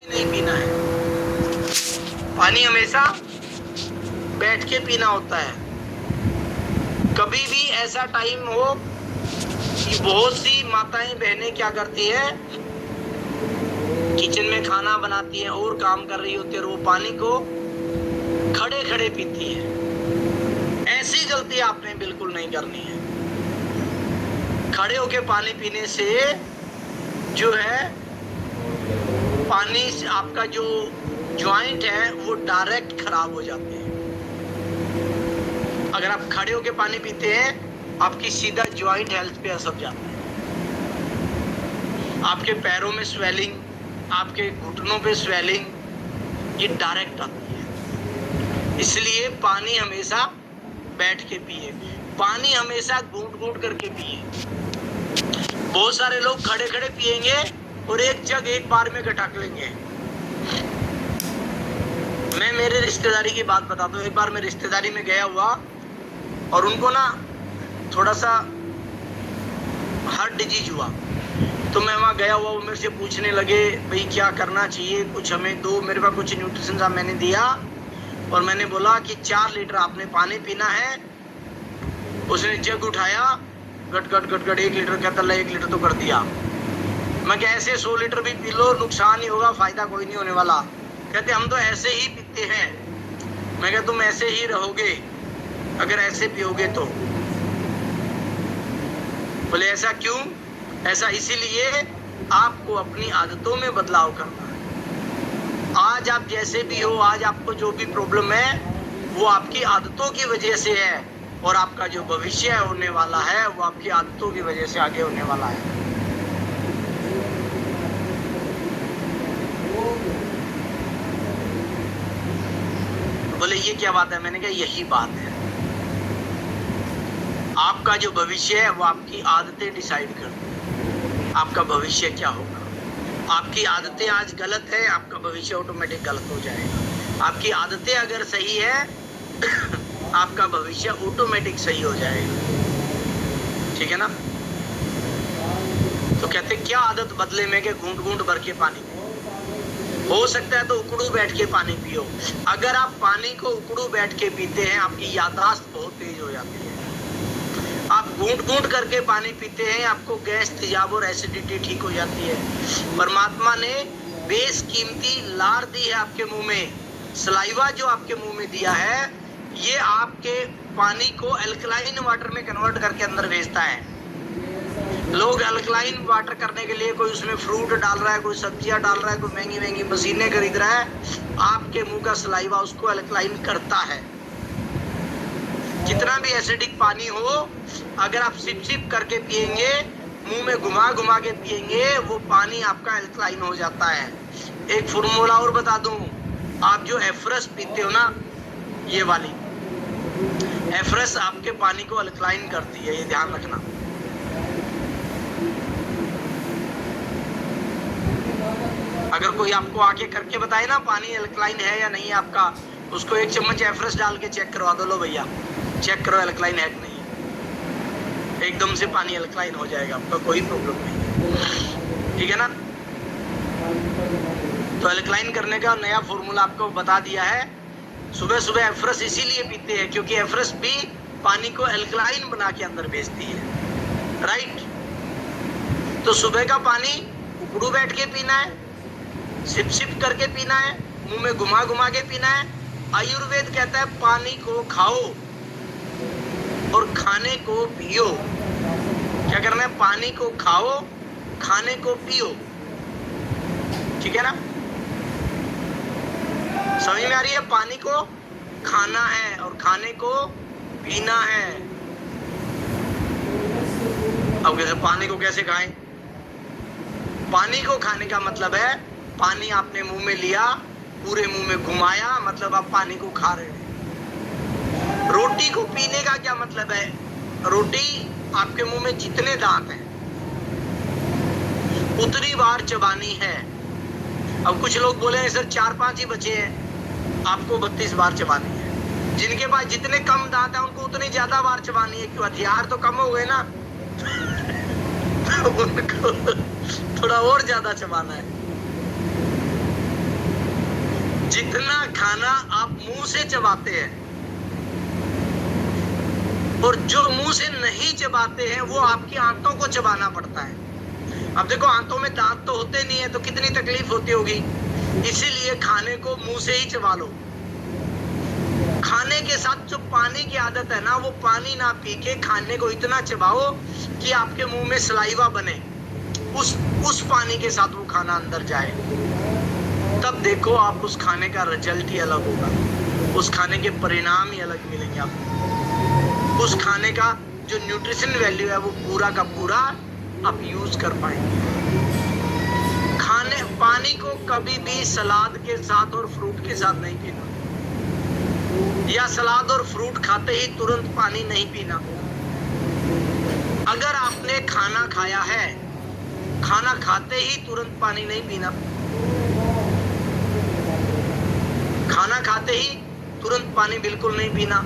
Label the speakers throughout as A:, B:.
A: नहीं पीना है, पानी हमेशा बैठ के पीना होता है। कभी भी ऐसा टाइम हो कि बहुत सी माताएं बहनें क्या करती है, किचन में खाना बनाती हैं और काम कर रही होती है और वो पानी को खड़े खड़े पीती है। ऐसी गलती आपने बिल्कुल नहीं करनी है। खड़े होके पानी पीने से जो है पानी से आपका जो ज्वाइंट है वो डायरेक्ट खराब हो जाते हैं। अगर आप खड़े होके पानी पीते हैं आपकी सीधा ज्वाइंट हेल्थ पे असर जाता है। आपके पैरों में स्वेलिंग, आपके घुटनों पे स्वेलिंग, ये डायरेक्ट आती है। इसलिए पानी हमेशा बैठ के पिए, पानी हमेशा घूंट घूंट करके पिए। बहुत सारे लोग खड़े खड़े पिएंगे और एक जग एक बार में गटक लेंगे। मैं मेरे रिश्तेदारी की बात बताता हूँ। एक बार मैं रिश्तेदारी में गया हुआ और उनको ना थोड़ा सा हार्ट डिजीज हुआ, तो मैं वहाँ गया हुआ, वो मेरे से पूछने लगे भाई क्या करना चाहिए, कुछ हमें दो। मेरे पास कुछ न्यूट्रिशन था, मैंने दिया और मैंने बोला कि 4 लीटर आपने पानी पीना है। उसने जग उठाया, गट गट गट गट 1 लीटर, कहता 1 लीटर तो कर दिया। मैं क्या ऐसे 100 लीटर भी पी लो नुकसान ही होगा, फायदा कोई नहीं होने वाला। कहते हम तो ऐसे ही पीते हैं। मैं क्या तुम ऐसे ही रहोगे अगर ऐसे पियोगे तो? बोले ऐसा क्यों? ऐसा इसीलिए आपको अपनी आदतों में बदलाव करना है। आज आप जैसे भी हो, आज आपको जो भी प्रॉब्लम है वो आपकी आदतों की वजह से है और आपका जो भविष्य होने वाला है वो आपकी आदतों की वजह से आगे होने वाला है। बोले ये क्या बात है? मैंने कहा यही बात है। आपका जो भविष्य है वो आपकी आदतें डिसाइड करती है आपका भविष्य क्या होगा। आपकी आदतें आज गलत है, आपका भविष्य ऑटोमेटिक गलत हो जाएगा। आपकी आदतें अगर सही है आपका भविष्य ऑटोमेटिक सही हो जाएगा। ठीक है ना? तो कहते क्या आदत बदले में कि घूंट घूंट भर के पानी पियो। हो सकता है तो उकड़ू बैठ के पानी पियो। अगर आप पानी को उकड़ू बैठ के पीते हैं आपकी याददाश्त बहुत तेज हो जाती है। आप घूंट घूंट करके पानी पीते हैं आपको गैस, तेजाब और एसिडिटी ठीक हो जाती है। परमात्मा ने बेशकीमती लार दी है आपके मुंह में, सलाइवा जो आपके मुंह में दिया है ये आपके पानी को अल्कलाइन वाटर में कन्वर्ट करके अंदर भेजता है। लोग अल्कलाइन वाटर करने के लिए कोई उसमें फ्रूट डाल रहा है, कोई सब्जियां डाल रहा है, कोई महंगी महंगी मशीनें खरीद रहा है। आपके मुंह का सलाइवा उसको अल्कलाइन करता है। जितना भी एसिडिक पानी हो अगर आप सिप सिप करके पिएंगे, मुंह में घुमा घुमा के पिएंगे, वो पानी आपका अल्कलाइन हो जाता है। एक फॉर्मूला और बता दूं, आप जो एफ्रस पीते हो ना, ये वाली एफ्रस आपके पानी को अल्कलाइन करती है, ये ध्यान रखना। अगर कोई आपको आके करके बताए ना पानी अल्कलाइन है या नहीं आपका, उसको 1 चम्मच एफ्रस डाल के चेक करवा दो। लो भैया चेक करो अल्कलाइन है कि नहीं। एकदम से पानी अल्कलाइन हो जाएगा, आपका कोई प्रॉब्लम नहीं। ठीक है ना? तो अल्कलाइन करने का नया फॉर्मूला आपको बता दिया है। सुबह सुबह एफ्रस इसीलिए पीते हैं क्योंकि एफ्रस भी पानी को अल्कलाइन बना के अंदर भेजती है। राइट? तो सुबह का पानी उकड़ू बैठ के पीना है, सिप सिप करके पीना है, मुंह में घुमा घुमा के पीना है। आयुर्वेद कहता है पानी को खाओ और खाने को पियो। क्या करना है? पानी को खाओ, खाने को पियो। ठीक है ना? समझ में आ रही है? पानी को खाना है और खाने को पीना है। अब कैसे पानी को कैसे खाएं? पानी को खाने का मतलब है पानी आपने मुंह में लिया, पूरे मुंह में घुमाया, मतलब आप पानी को खा रहे हैं। रोटी को पीने का क्या मतलब है? रोटी आपके मुंह में जितने दांत हैं उतनी बार चबानी है। अब कुछ लोग बोले सर 4-5 ही बचे हैं, आपको 32 बार चबानी है। जिनके पास जितने कम दांत हैं उनको उतनी ज्यादा बार चबानी है। क्यों? हथियार तो कम हो गए ना उनको थोड़ा और ज्यादा चबाना है। जितना खाना आप मुंह से चबाते हैं और जो मुंह से नहीं चबाते हैं वो आपकी आंतों को चबाना पड़ता है। अब देखो, आंतों में दांत तो होते नहीं है, तो कितनी तकलीफ होती होगी। इसीलिए खाने को मुंह से ही चबा लो। खाने के साथ जो पानी की आदत है ना, वो पानी ना पी के खाने को इतना चबाओ कि आपके मुंह में सलाइवा बने, उस पानी के साथ वो खाना अंदर जाए। तब देखो, आप उस खाने का रिजल्ट ही अलग होगा, उस खाने के परिणाम ही अलग मिलेंगे आपको। उस खाने का जो न्यूट्रिशन वैल्यू है वो पूरा का पूरा आप यूज कर पाएंगे। पानी को कभी भी सलाद के साथ और फ्रूट के साथ नहीं पीना, या सलाद और फ्रूट खाते ही तुरंत पानी नहीं पीना। अगर आपने खाना खाया है, खाना खाते ही तुरंत पानी नहीं पीना। खाना खाते ही तुरंत पानी बिल्कुल नहीं पीना।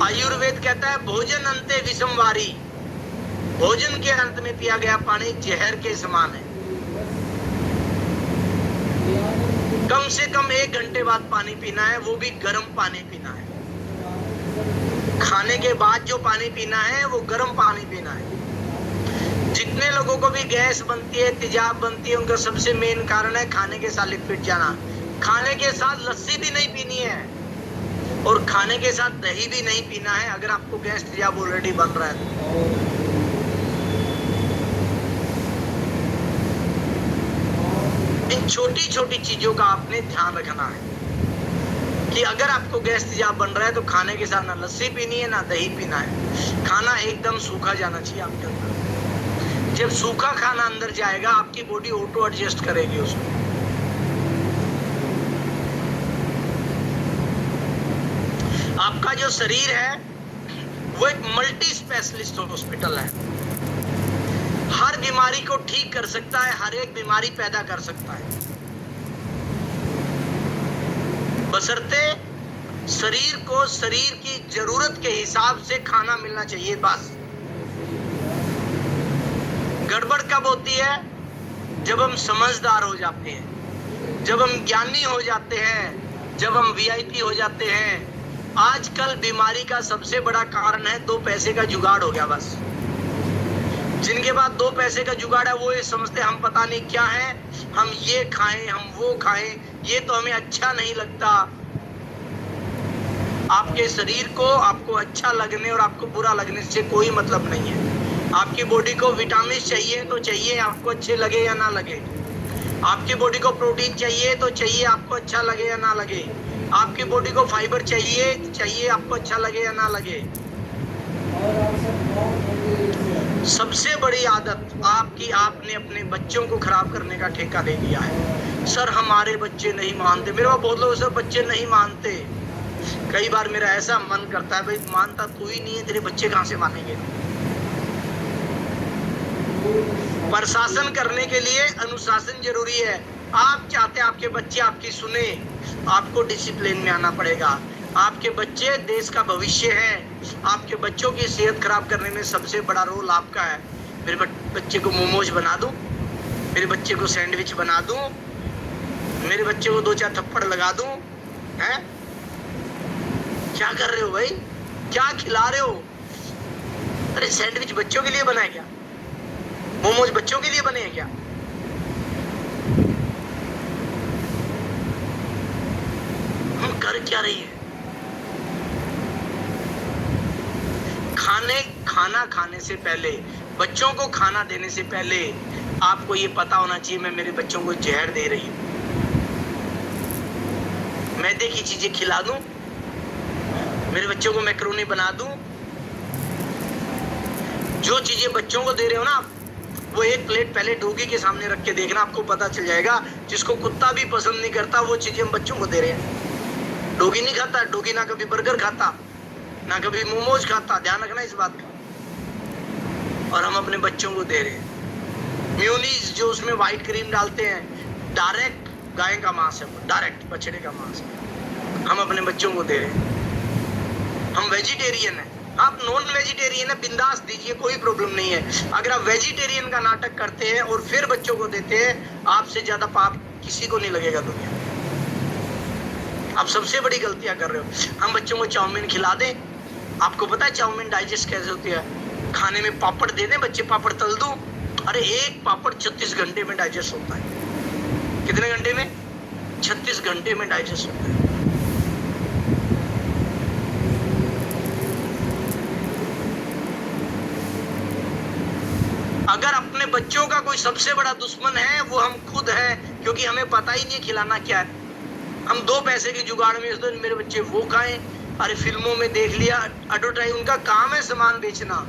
A: आयुर्वेद कहता है भोजन अंते विषमवारी, भोजन के अंत में पिया गया पानी जहर के समान है। कम से कम 1 घंटे बाद पानी पीना है, वो भी गर्म पानी पीना है। खाने के बाद जो पानी पीना है वो गर्म पानी पीना है। जितने लोगों को भी गैस बनती है, तेजाब बनती है, उनका सबसे मेन कारण है खाने के साथ लिक्विड जाना। खाने के साथ लस्सी भी नहीं पीनी है और खाने के साथ दही भी नहीं पीना है अगर आपको गैस तेजाब ऑलरेडी बन रहा है। इन छोटी छोटी चीजों का आपने ध्यान रखना है कि अगर आपको गैस तेजाब बन रहा है तो खाने के साथ ना लस्सी पीनी है ना दही पीना है। खाना एकदम सूखा जाना चाहिए आपके अंदर। जब सूखा खाना अंदर जाएगा आपकी बॉडी ऑटो एडजस्ट करेगी उसको। आपका जो शरीर है वो एक मल्टी स्पेशलिस्ट हॉस्पिटल है। हर बीमारी को ठीक कर सकता है, हर एक बीमारी पैदा कर सकता है, बशर्ते शरीर को शरीर की जरूरत के हिसाब से खाना मिलना चाहिए। बस गड़बड़ कब होती है? जब हम समझदार हो जाते हैं, जब हम ज्ञानी हो जाते हैं, जब हम वीआईपी हो जाते हैं। आजकल बीमारी का सबसे बड़ा कारण है 2 पैसे का जुगाड़ हो गया। बस जिनके पास 2 पैसे का जुगाड़ है वो ये समझते हम पता नहीं क्या है, हम ये खाएं, हम वो खाएं, ये तो हमें अच्छा नहीं लगता। आपके शरीर को आपको अच्छा लगने और आपको बुरा लगने से कोई मतलब नहीं है। आपकी बॉडी को विटामिन चाहिए तो चाहिए, आपको अच्छे लगे या ना लगे। आपकी बॉडी को प्रोटीन चाहिए तो चाहिए, आपको अच्छा लगे या ना लगे। आपकी बॉडी को फाइबर चाहिए आपको अच्छा लगे या ना लगे। सबसे बड़ी आदत आपकी, आपने अपने बच्चों को खराब करने का ठेका ले लिया है। सर हमारे बच्चे नहीं मानते, मेरे पास बहुत लोग सर बच्चे नहीं मानते। कई बार मेरा ऐसा मन करता है भाई मानता तू ही नहीं है, तेरे बच्चे कहां से मानेंगे। प्रशासन करने के लिए अनुशासन जरूरी है। आप चाहते हैं आपके बच्चे आपकी सुने, आपको डिसिप्लिन में आना पड़ेगा। आपके बच्चे देश का भविष्य है। आपके बच्चों की सेहत खराब करने में सबसे बड़ा रोल आपका है। मेरे बच्चे को मोमोज बना दूं, मेरे बच्चे को सैंडविच बना दूं, मेरे बच्चे को 2-4 थप्पड़ लगा दूं, हैं? क्या कर रहे हो भाई? क्या खिला रहे हो? अरे सैंडविच बच्चों के लिए बना है क्या? मोमोज बच्चों के लिए बने हैं क्या? हम कर क्या रही है? खाना खाने से पहले, बच्चों को खाना देने से पहले आपको ये पता होना चाहिए मैं मेरे बच्चों को जहर दे रही हूं। मैदे की चीजें खिला दूं, मेरे बच्चों को मैक्रोनी बना दूं। जो चीजें बच्चों को दे रहे हो ना आप, वो एक प्लेट पहले डोगी के सामने रख के देखना, आपको पता चल जाएगा। जिसको कुत्ता भी पसंद नहीं करता वो चीजें हम बच्चों को दे रहे हैं। डोगी नहीं खाता, डोगी ना कभी बर्गर खाता ना कभी मोमोज खाता, ध्यान रखना इस बात का। और हम अपने बच्चों को दे रहे हैं म्यूनीज, जो उसमें व्हाइट क्रीम डालते हैं, डायरेक्ट गाय का मांस है, डायरेक्ट बछड़े का मांस है, हम अपने बच्चों को दे रहे हैं। हम वेजिटेरियन है, आप नॉन वेजिटेरियन है, बिंदास दीजिए, कोई प्रॉब्लम नहीं है। अगर आप वेजिटेरियन का नाटक करते हैं और फिर बच्चों को देते हैं, आपसे ज्यादा पाप किसी को नहीं लगेगा दुनिया में। आप सबसे बड़ी गलतियां कर रहे हो। हम बच्चों को चाउमीन खिला दें, आपको पता है चाउमीन डाइजेस्ट कैसे होती है? खाने में पापड़ दे दें, बच्चे पापड़ तल दो, अरे एक पापड़ 36 घंटे में डाइजेस्ट होता है। कितने घंटे में? 36 घंटे में डाइजेस्ट होता है। अगर अपने बच्चों का कोई सबसे बड़ा दुश्मन है वो हम खुद हैं, क्योंकि हमें पता ही नहीं खिलाना क्या है। हम 2 पैसे के जुगाड़ में तो मेरे बच्चे वो खाएं, अरे फिल्मों में देख लिया, एडवर्टाइज उनका काम है, सामान बेचना,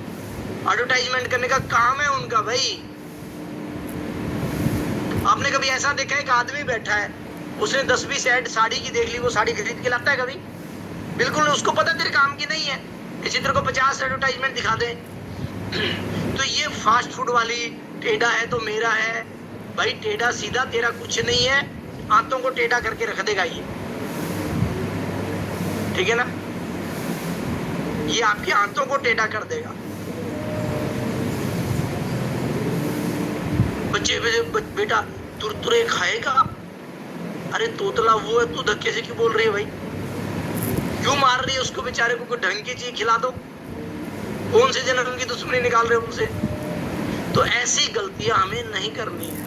A: एडवर्टाइजमेंट करने का काम है उनका भाई। आपने कभी ऐसा देखा है एक आदमी बैठा है, उसने 10-20 ऐड साड़ी की देख ली, वो साड़ी खरीद के लाता है कभी? बिल्कुल, उसको पता तेरे काम की नहीं है, इसी तरह को 50 एडवर्टाइजमेंट दिखा दे। तो ये फास्ट फूड वाली टेढ़ा है तो मेरा है, भाई टेढ़ा सीधा तेरा कुछ नहीं है, हाथों को टेढ़ा करके रख देगा ये, ठीक है ना? ये आपके हाथों को टेढ़ा कर देगा। बच्चे बेटा तुरतुरे खाएगा, अरे तोतला वो है, तू धक्के से क्यों बोल रही है भाई? क्यों मार रही है उसको? बेचारे को कोई ढंग की चीज खिला दो। कौन से जन्म की दुश्मनी निकाल रहे हो उनसे? तो ऐसी गलतियां हमें नहीं करनी है।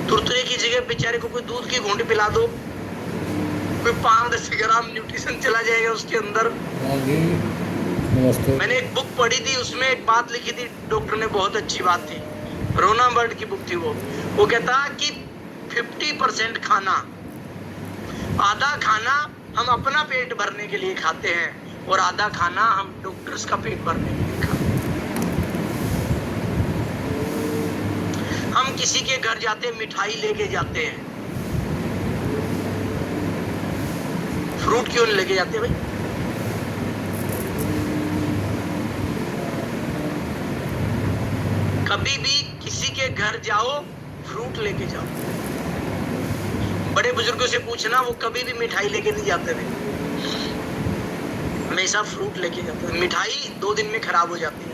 A: तुरतुरे की जगह बेचारे को कोई दूध की घूंट पिला दो, कोई 5-10 ग्राम न्यूट्रिशन चला जाएगा उसके अंदर। मैंने एक बुक पढ़ी थी, उसमें एक बात लिखी थी डॉक्टर ने, बहुत अच्छी बात थी, रोना बर्ड की बुक थी वो कहता कि 50% खाना, आधा खाना हम अपना पेट भरने के लिए खाते हैं और आधा खाना हम डॉक्टर्स का पेट भरने के लिए खाते हैं। हम किसी के घर जाते हैं, मिठाई लेके जाते हैं, फ्रूट क्यों नहीं लेके जाते भाई? कभी भी किसी के घर जाओ, फ्रूट लेके जाओ। बड़े बुजुर्गों से पूछना, वो कभी भी मिठाई लेके नहीं जाते थे, हमेशा फ्रूट लेके जाते थे। मिठाई 2 दिन में खराब हो जाती है।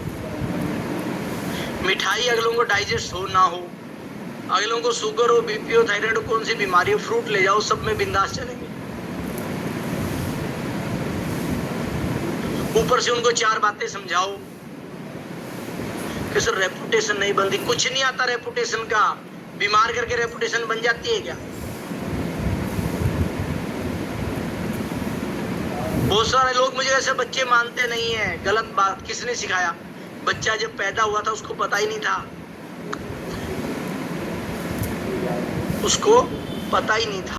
A: मिठाई अगलों को डाइजेस्ट हो ना हो, अगलों को शुगर हो, बीपी हो, थायराइड हो, कौन सी बीमारी हो, फ्रूट ले जाओ, सब में बिंदास चलेंगे। ऊपर से उनको 4 बातें समझाओ कि सर रेपुटेशन नहीं बनती, कुछ नहीं आता रेपुटेशन का, बीमार करके रेपुटेशन बन जाती है क्या? बहुत सारे लोग मुझे ऐसे बच्चे मानते नहीं है, गलत बात। किसने सिखाया? बच्चा जब पैदा हुआ था उसको पता ही नहीं था, उसको पता ही नहीं था।